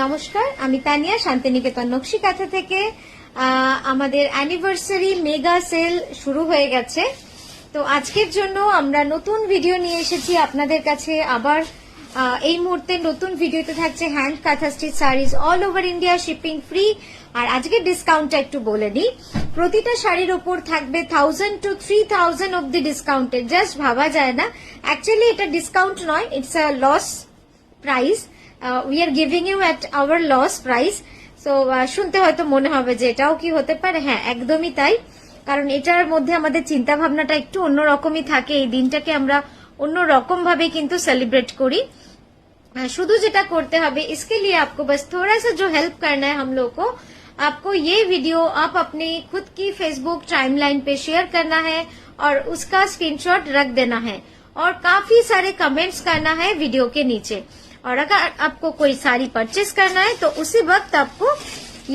নমস্কার, আমি তানিয়া শান্তিনিকেতন নকশি কাঁথা থেকে। আমাদের অ্যানিভার্সারি মেগা সেল শুরু হয়ে গেছে, তো আজকের জন্য আমরা নতুন ভিডিও নিয়ে এসেছি আপনাদের কাছে। আবার এই মুহূর্তে নতুন ভিডিওতে থাকছে hand kantha stitch saris all over India, shipping free. আর আজকের ডিসকাউন্টটা একটু বলে নিই, প্রতিটা শাড়ির ওপর থাকবে 1000 to 3000 অব্দি ডিসকাউন্টেড। জাস্ট ভাবা যায় না, অ্যাকচুয়ালি এটা ডিসকাউন্ট নয়, it's a loss price. We are giving you at our loss price. So শুনতে হয়তো মনে হবে যে এটাও কি হতে পারে, হ্যাঁ একদমই তাই। কারণ এটার মধ্যে আমাদের চিন্তা ভাবনাটা একটু অন্যরকমই থাকে, এই দিনটাকে আমরা অন্যরকম ভাবে কিন্তু सेलिब्रेट করি। शुद्ध जेटा करते हैं इसके लिए आपको बस थोड़ा सा जो हेल्प करना है हम लोग को, आपको ये वीडियो आप अपनी खुद की फेसबुक टाइमलाइन पे शेयर करना है और उसका स्क्रीनशॉट रख देना है और काफी सारे कमेंट्स करना है वीडियो के नीचे। और अगर आपको कोई साड़ी परचेस करना है तो उसी वक्त आपको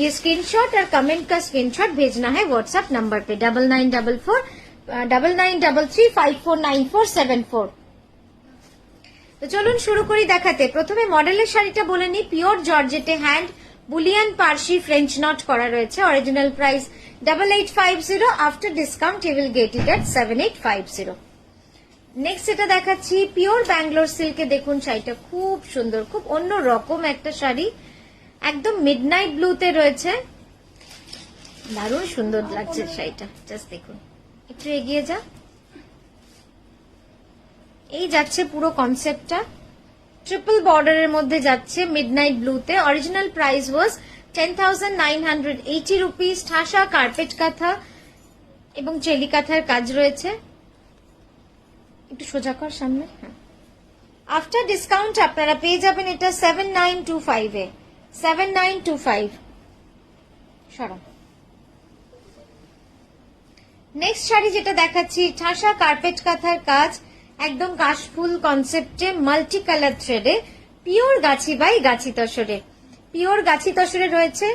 ये स्क्रीनशॉट और कमेंट का स्क्रीनशॉट भेजना है व्हाट्सएप नंबर पे 994499349474। তো চলুন শুরু করি দেখাতে। প্রথমে মডেলের শাড়িটা বলে নিই, পিওর জর্জেটে hand bullion Parsi French knot করা রয়েছে। Original price 8850, after discount you will get it at 7850। Next এটা দেখাচ্ছি পিওর ব্যাঙ্গালোর সিল্কে। দেখুন শাড়িটা খুব সুন্দর, খুব অন্য রকম একটা শাড়ি, একদম মিডনাইট ব্লুতে রয়েছে, দারুণ সুন্দর লাগছে শাড়িটা। জাস্ট দেখুন, একটু এগিয়ে যা, এই যাচ্ছে পুরো কনসেপ্টটা, ট্রিপল বর্ডারের মধ্যে যাচ্ছে মিডনাইট ব্লুতে। অরিজিনাল প্রাইস ওয়াজ 10,980 রুপিস। ঠাসা কার্পেট কাঁথা এবং চেলি কাঁথার কাজ রয়েছে। একটু সোজা কর সামনে, হ্যাঁ। আফটার ডিসকাউন্ট আপনারা পেয়ে যাবেন এটা 7925 এ, 7925 সরা। নেক্সট শাড়ি যেটা দেখাচ্ছি, ঠাসা কার্পেট কাঁথার কাজ, একদম কাশফুল কনসেপ্টে, multi colour থ্রেডে, pure Gachhi by Gachhi তসরে, pure গাছি তসরে রয়েছে।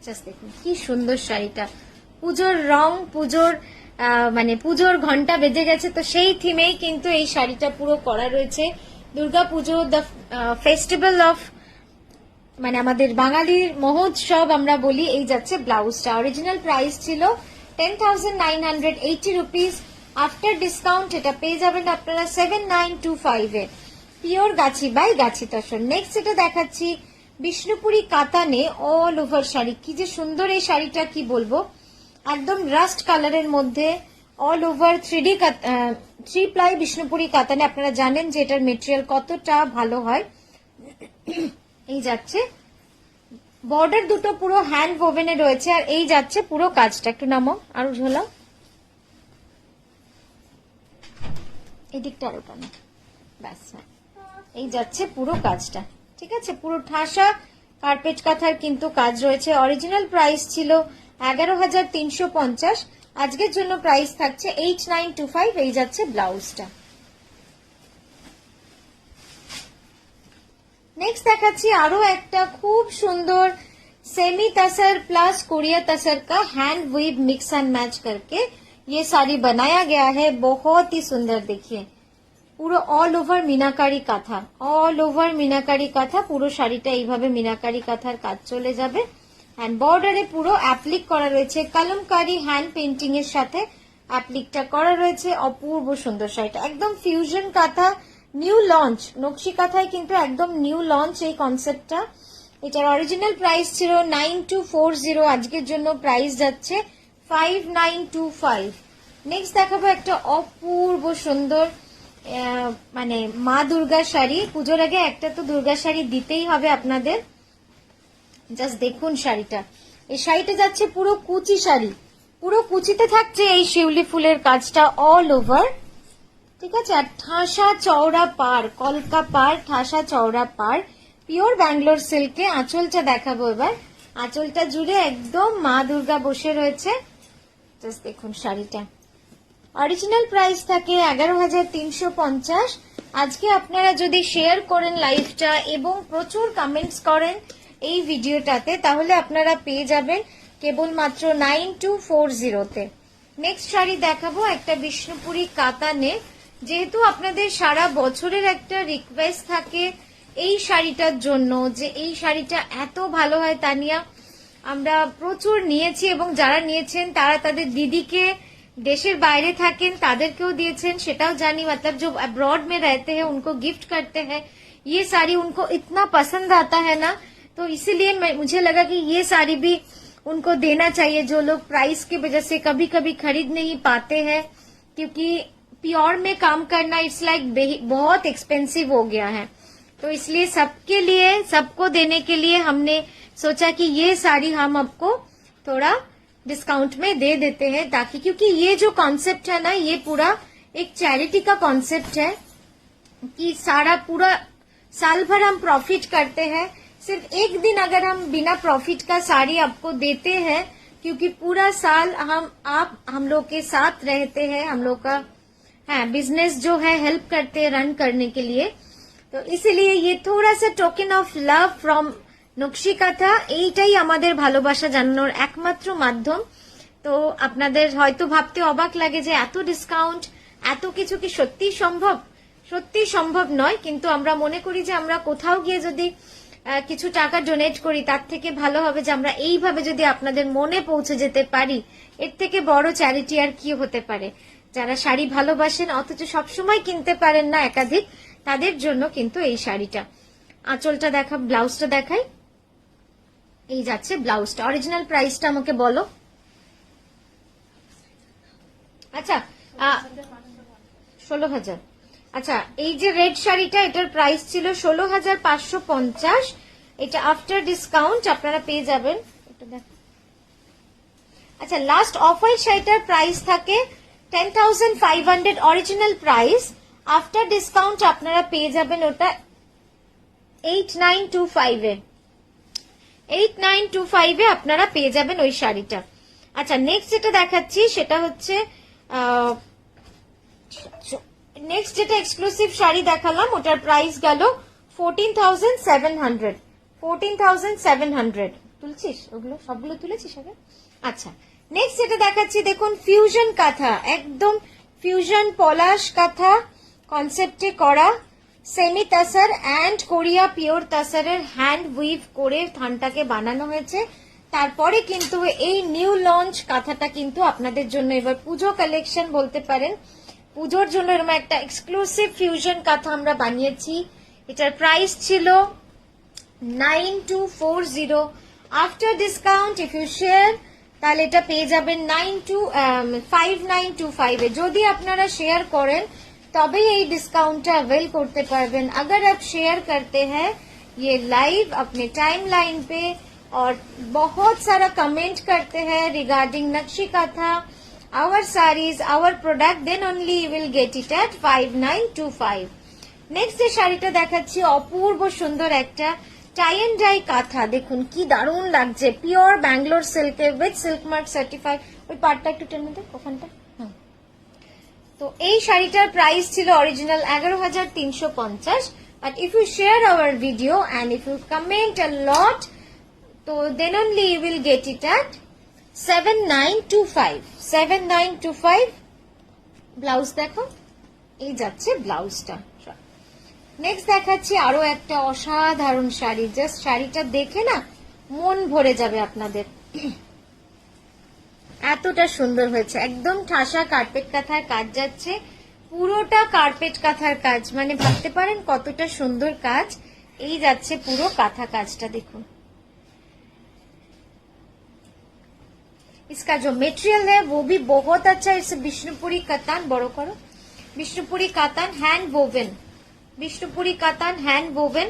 জাস্ট দেখুন কি সুন্দর শাড়িটা, পুজোর রং, পুজোর মানে পুজোর ঘন্টা বেজে গেছে, তো সেই থিমেই কিন্তু এই শাড়িটা পুরো করা রয়েছে। দুর্গা পুজো, দ্য ফেস্টিভ্যাল অফ, মানে আমাদের বাঙালির মহোৎসব আমরা বলি। এই যাচ্ছে ব্লাউজটা। অরিজিনাল প্রাইস ছিল 10,980 রুপিস। আফটার ডিসকাউন্ট এটা পেয়ে যাবেন আপনারা 7925 এ, pure Gachhi by Gachhi tussar. Next এটা দেখাচ্ছি বিষ্ণুপুরি কাতানে অল ওভার শাড়ি। কি যে সুন্দর এই শাড়িটা, কি বলবো, একদম রাস্ট কালারের মধ্যে অল ওভার 3 প্লাই বিষ্ণুপুরি কাতানে। আপনারা জানেন যে এটার মেটেরিয়াল কতটা ভালো হয়। এই যাচ্ছে বর্ডার দুটো পুরো হ্যান্ড ওভেনে রয়েছে, আর এই যাচ্ছে পুরো কাজটা। একটু নামো, আরো ঝোলাও, এদিকটা আরো টানো, ব্যাস। এই যাচ্ছে পুরো কাজটা, ঠিক আছে। পুরো ঠাসা কার্পেট কাঁথার কিন্তু কাজ রয়েছে। অরিজিনাল প্রাইস ছিল 11,350, আজকের জন্য প্রাইস থাকছে 8925। এই যাচ্ছে ব্লাউজটা। नेक्स्ट দেখাচ্ছি আরো একটা খুব সুন্দর semi Tussar plus Korea Tussar का hand weave mix and match करके ये साड़ी बनाया गया है। बहुत ही सुंदर, देखिए পুরো অল ওভার মিনাকারি কাঁথা, অল ওভার মিনাকারি কাঁথা। পুরো শাড়িটা এইভাবে মিনাকারি কাঁথার কাজ চলে যাবে। হ্যান্ড বর্ডারে পুরো অ্যাপ্লিক করা রয়েছে, কলমকারি হ্যান্ড পেন্টিং এর সাথে অ্যাপ্লিকটা করা রয়েছে। অপূর্ব সুন্দর শাড়িটা, একদম ফিউশন কাঁথা, নিউ লঞ্চ। নকশি কাঁথায় কিন্তু একদম নিউ লঞ্চ এই কনসেপ্টটা। এটার অরিজিনাল প্রাইস ছিল 9240, আজকের জন্য প্রাইস যাচ্ছে 5925। নেক্সট দেখাবো একটা অপূর্ব সুন্দর মানে মা দুর্গা শাড়ি। পুজোর আগে একটা তো দুর্গা শাড়ি দিতেই হবে আপনাদের। জাস্ট দেখুন শাড়িটা, এই শাড়িটা যাচ্ছে পুরো কুচি শাড়ি, পুরো কুচিতে থাকছে এই শিউলি ফুলের কাজটা অল ওভার, ঠিক আছে। আর ঠাসা চওড়া পার, কলকা পার, ঠাসা চওড়া পার, পিওর ব্যাঙ্গালোর সিল্কে। আঁচলটা দেখাবো এবার, আঁচলটা জুড়ে একদম মা দুর্গা বসে রয়েছে। জাস্ট দেখুন শাড়িটা। অরিজিনাল প্রাইস থাকে 11,350। আজকে আপনারা যদি শেয়ার করেন লাইভটা এবং প্রচুর কমেন্টস করেন এই ভিডিওটাতে, তাহলে আপনারা পেয়ে যাবেন কেবলমাত্র 9240-তে। নেক্সট শাড়ি দেখাবো একটা বিষ্ণুপুরি কাতানে। যেহেতু আপনাদের সারা বছরের একটা রিকোয়েস্ট থাকে এই শাড়িটার জন্য, যে এই শাড়িটা এত ভালো হয় তানিয়া। আমরা প্রচুর নিয়েছি এবং যারা নিয়েছেন তারা তাদের দিদিকে, देशेर बाहरे थाकेन तादेरकेও दिएছেন, সেটাও জানি। मतलब जो अब्रॉड में रहते हैं उनको गिफ्ट करते हैं, ये साड़ी उनको इतना पसंद आता है ना, तो इसीलिए मुझे लगा कि ये साड़ी भी उनको देना चाहिए, जो लोग प्राइस की वजह से कभी कभी खरीद नहीं पाते हैं, क्योंकि प्योर में काम करना इट्स लाइक बहुत एक्सपेंसिव हो गया है। तो इसलिए सबके लिए, सबको देने के लिए हमने सोचा कि ये साड़ी हम आपको थोड़ा डिस्काउंट में दे देते हैं, ताकि, क्योंकि ये जो कॉन्सेप्ट है ना, ये पूरा एक चैरिटी का कॉन्सेप्ट है कि सारा पूरा साल भर हम प्रॉफिट करते हैं, सिर्फ एक दिन अगर हम बिना प्रॉफिट का साड़ी आपको देते हैं, क्योंकि पूरा साल हम लोग के साथ रहते हैं, हम लोग का बिजनेस जो है हेल्प करते हैं रन करने के लिए, तो इसीलिए ये थोड़ा सा token of love from nakshi kantha, এইটাই আমাদের ভালোবাসা জানানোর একমাত্র মাধ্যম। তো আপনাদের হয়তো ভাবতে অবাক লাগে যে এত ডিসকাউন্ট, এত কিছু কি সত্যি সম্ভব? সত্যি সম্ভব নয়, কিন্তু আমরা মনে করি যে আমরা কোথাও গিয়ে যদি কিছু টাকা ডোনেট করি, তার থেকে ভালো হবে যে আমরা এইভাবে যদি আপনাদের মনে পৌঁছে যেতে পারি, এর থেকে বড় চ্যারিটি আর কি হতে পারে। যারা শাড়ি ভালোবাসেন অথচ সবসময় কিনতে পারেন না একাধিক, তাদের জন্য কিন্তু এই শাড়িটা। আঁচলটা দেখা, ব্লাউজটা দেখাই। এই যাচ্ছে ব্লাউজটা। অরিজিনাল প্রাইসটা আমাকে বলো। আচ্ছা 16,000। আচ্ছা, এই যে রেড শাড়িটা, এটার প্রাইস ছিল 16,550। এটা আফটার ডিসকাউন্ট আপনারা পেয়ে যাবেন। আচ্ছা, লাস্ট অফ হোয়াইট শাড়িটার প্রাইস থাকে 10,500 অরিজিনাল প্রাইস, আফটার ডিসকাউন্ট আপনারা পেয়ে যাবেন ওটা 8925 এ। 8925 এ আপনারা পেয়ে যাবেন ওই শাড়িটা। আচ্ছা, নেক্সট যেটা দেখাচ্ছি সেটা হচ্ছে নেক্সট যেটা এক্সক্লুসিভ শাড়ি দেখালাম, ওটার প্রাইস গেল 14,700। 14,700 তুলছিস? ওগুলো সবগুলো তুলেছিস আগে? আচ্ছা, নেক্সট যেটা দেখাচ্ছি দেখুন, ফিউশন কাঁথা, একদম ফিউশন পলাশ কাঁথা কনসেপ্টে করা, semi tussar and Korea pure তাসারের হ্যান্ড উইভ করে থানটাকে বানানো হয়েছে। তারপরে কিন্তু এই নিউ লঞ্চ কাঁথাটা কিন্তু আপনাদের জন্য এবার পুজো কালেকশন বলতে পারেন, পুজোর জন্য এরকম একটা এক্সক্লুসিভ ফিউশন কাঁথা আমরা বানিয়েছি। এটার প্রাইস ছিল 9240। After discount if you share, তাহলে এটা পেয়ে যাবেন 5925 এ। যদি আপনারা শেয়ার করেন तभी ये डिस्काउंट अवेल करते पारबेन। अगर आप शेयर करते हैं ये लाइव अपने टाइमलाइन पे और बहुत सारा कमेंट करते हैं regarding nakshi kantha, our saris, our product, then only you will get it at 5925। Next যে শাড়িটা দেখাচ্ছি, অপূর্ব সুন্দর একটা টাই এন্ড ডাই কাঁথা, দেখুন কি দারুণ লাগছে, পিওর ব্যাঙ্গালোর সিল্কে উইথ সিল্ক মার্ক সার্টিফাইড। ওই পার্টটা একটু টেনে দে ওখানটা। তো এই শাড়িটার প্রাইস ছিল original 11,350, but if you share our video and if you comment a lot, তো then only you will get it at 7925। 7925। Blouse দেখো, এই যাচ্ছে ব্লাউজটা। নেক্সট দেখাচ্ছি আরো একটা অসাধারণ শাড়ি, জাস্ট শাড়িটা দেখে না মন ভরে যাবে আপনাদের, এতটা সুন্দর হয়েছে। একদম ঠাসা কার্পেট কাঁথার কাজ যাচ্ছে, পুরোটা কার্পেট কাঁথার কাজ, মানে ভাবতে পারেন কতটা সুন্দর কাজ। এই যাচ্ছে পুরো কাঁথা কাজটা, দেখুন। इसका जो मटेरियल है वो भी बहुत अच्छा है। इसे विष्णुपुरी कातान, बड़ो करो, Vishnupuri katan hand woven, Vishnupuri katan hand woven,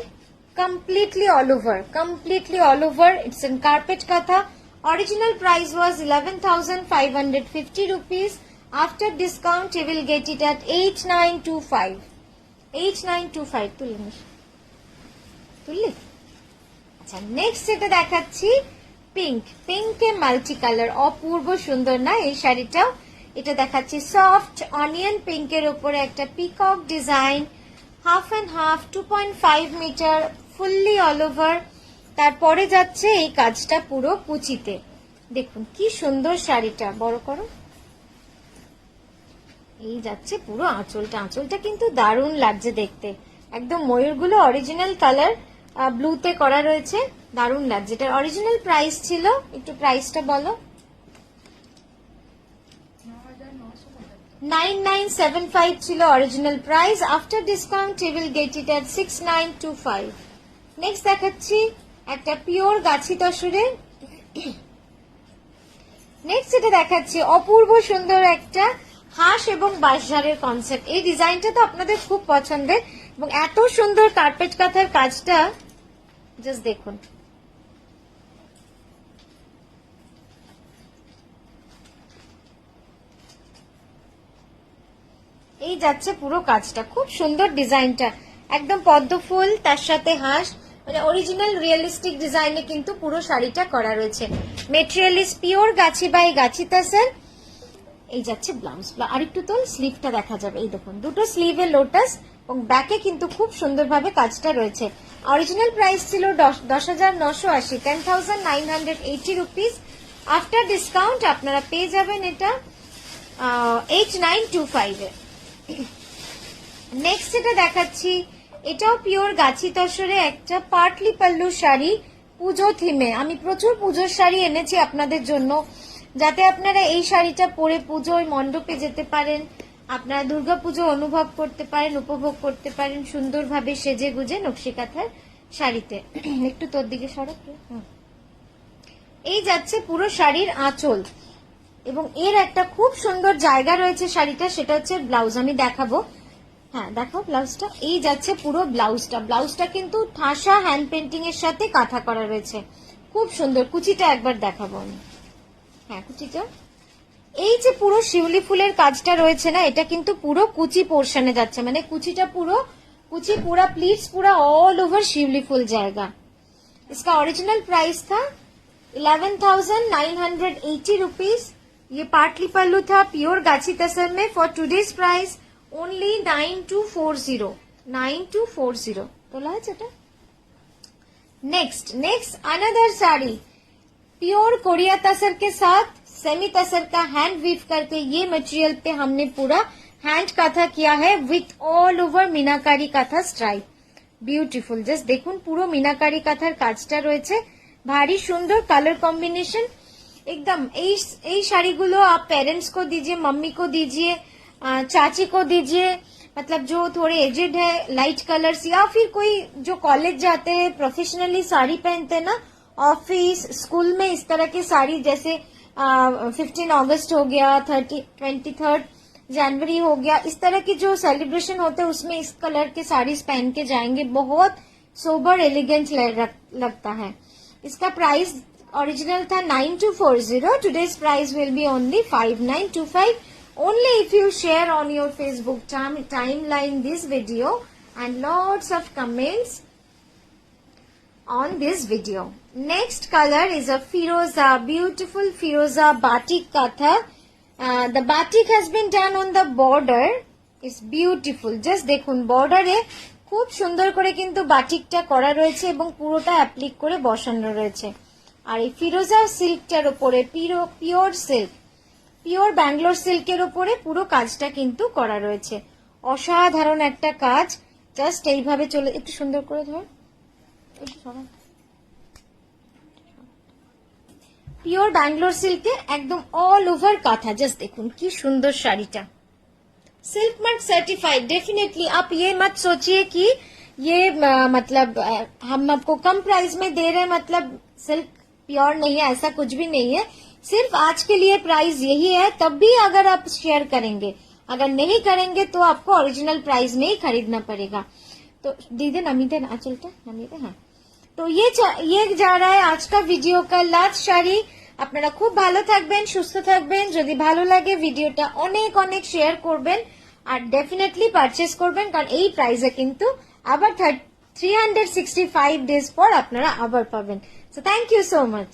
completely all over। It's in carpet katha। Original price was 11,550 rupees. After discount, you will get it at 8925। 8925 তুললি। আচ্ছা, নেক্সট যেটা দেখাচ্ছি পিঙ্ক, পিঙ্কে মাল্টি কালার, অপূর্ব সুন্দর না এই শাড়িটাও। এটা দেখাচ্ছি সফট অনিয়ন পিঙ্কের উপরে একটা peacock design, half and half, 2.5 metre, fully all over. তারপরে যাচ্ছে এই কাজটা পুরো কুচিতে, দেখুন কি সুন্দর শাড়িটা, বড় করো। এই যাচ্ছে পুরো আঁচলটা, আঁচলটা কিন্তু দারুণ লাগছে দেখতে, একদম ময়ূরগুলো অরিজিনাল কালার ব্লুতে করা রয়েছে, দারুণ লাগছে। যেটার অরিজিনাল প্রাইস ছিল, একটু প্রাইসটা বলো। 9975 ছিল original price. After discount you will get it at 6925। Next দেখাচ্ছি একটা পিওর গাছি তসরে। নেক্সট এটা দেখাচ্ছি অপূর্ব সুন্দর একটা হাঁস এবং বাঁশঝাড়ের কনসেপ্ট। এই ডিজাইনটা তো আপনাদের খুব পছন্দের, এবং এত সুন্দর কার্পেট কাঁথার কাজটা জাস্ট দেখুন। এই যাচ্ছে পুরো কাজটা, খুব সুন্দর ডিজাইনটা, একদম পদ্ম ফুল তার সাথে হাঁস, মানে অরিজিনাল রিয়েলিস্টিক ডিজাইনে কিন্তু পুরো শাড়িটা করা রয়েছে। Material is pure Gachhi by গাছি তাসার। এই যাচ্ছে ব্লাউজ, আর একটু তো স্লিভটা দেখা যাবে। এই দেখুন দুটো স্লিভে লোটাস এবং ব্যাকে কিন্তু খুব সুন্দরভাবে কাজটা রয়েছে। অরিজিনাল প্রাইস ছিল 10,980, 10,980 রুপিস। আফটার ডিসকাউন্ট আপনারা পেয়ে যাবেন এটা 8925 এ। নেক্সট এটা দেখাচ্ছি, এটাও পিওর গাছি তসরে একটা পাটলি পাল্লু শাড়ি পুজো থিমে। আমি প্রচুর পুজোর শাড়ি এনেছি আপনাদের জন্য, যাতে আপনারা এই শাড়িটা পরে পুজোয় মণ্ডপে যেতে পারেন, আপনারা দুর্গাপুজো অনুভব করতে পারেন, উপভোগ করতে পারেন সুন্দরভাবে সেজে গুজে নকশি কাঁথার শাড়িতে। একটু তোর দিকে সরো। এই যাচ্ছে পুরো শাড়ির আঁচল, এবং এর একটা খুব সুন্দর জায়গা রয়েছে শাড়িটা, সেটা হচ্ছে ব্লাউজ। আমি দেখাবো, হ্যাঁ দেখাও ব্লাউজটা। এই যাচ্ছে পুরো ব্লাউজটা, ব্লাউজটা কিন্তু ঠাসা হ্যান্ড পেন্টিং এর সাথে কাঁথা করা রয়েছে, খুব সুন্দর। কুচিটা একবার দেখাবো আমি, হ্যাঁ কুচিটা। এই যে পুরো শিউলি ফুলের কাজটা রয়েছে না, এটা কিন্তু পুরো কুচি পোর্শনে যাচ্ছে, মানে কুচিটা পুরো कुची पूरा प्लीट्स पूरा ऑल ओवर शिवली फुल जाएगा। इसका ओरिजिनल प्राइस था 11,980 रुपीज। ये पाटली पल्लू था प्योर गाची तसर में। फॉर टुडेज प्राइस ओनली 9240 তোলা আছে এটা। Next another sari pure Korea tussar के साथ सेमी तसर का हैंड वीव करके ये मटेरियल पे हमने पूरा हैंड काथा किया है with all over meenakari kantha stripe. Beautiful, just देखুন পুরো मीनाकारी কাঁথার কাজটা রয়েছে, भारी सुंदर कलर कॉम्बिनेशन एकदम। এই শাড়িগুলো आप पेरेंट्स को दीजिए, मम्मी को दीजिए, चाची को दीजिए, मतलब जो थोड़े एजेड है, लाइट कलर्स, या फिर कोई जो कॉलेज जाते हैं प्रोफेशनली साड़ी पहनते हैं ना, ऑफिस स्कूल में इस तरह की साड़ी, जैसे 15 अगस्त हो गया, 23 जनवरी हो गया, इस तरह की जो सेलिब्रेशन होते हैं उसमें इस कलर के साड़ीज पहन के जाएंगे, बहुत सोबर एलिगेंट लगता है। इसका प्राइस ओरिजिनल था 9240, today's price will be only 5925। Only if you share on your Facebook timeline this video and lots of comments on this video. Next color is a Firoza, beautiful Firoza batik katha. The batik has been done on the border. It's beautiful. Just দেখুন বর্ডারে খুব সুন্দর করে কিন্তু বাটিকটা করা রয়েছে এবং পুরোটা অ্যাপ্লিক করে বসানো রয়েছে। আর এই ফিরোজা সিল্কটার উপরে পিওর সিল্ক, পিওর ব্যাঙ্গালোর সিল্কের উপরে পুরো কাজটা কিন্তু করা রয়েছে। অসাধারণ একটা কাজ। জাস্ট এইভাবে চলে, একটু সুন্দর করে ধর, পিওর ব্যাঙ্গালোর সিল্কে একদম অল ওভার কাঁথা। জাস্ট দেখুন কি সুন্দর শাড়িটা, सिल्क मार्क सर्टिफाइड। डेफिनेटली आप ये मत सोचिए कि ये मतलब हम आपको कम प्राइस में दे रहे हैं, मतलब सिल्क प्योर नहीं है, ऐसा कुछ भी नहीं है। सिर्फ आज के लिए प्राइस यही है, तब भी अगर आप शेयर करेंगे, अगर नहीं करेंगे तो आपको ओरिजिनल प्राइस में ही खरीदना पड़ेगा। तो दीदी नमी दे ना चलते नमी दे। हाँ, तो ये जा रहा है आज का वीडियो का लास्ट শাড়ি। আপনারা খুব ভালো থাকবেন, সুস্থ থাকবেন। যদি ভালো লাগে ভিডিওটা অনেক অনেক শেয়ার করবেন আর ডেফিনেটলি পারচেজ করবেন, কারণ এই প্রাইসে কিন্তু আবার 365 ডেজ পর আপনারা আবার পাবেন। So thank you so much.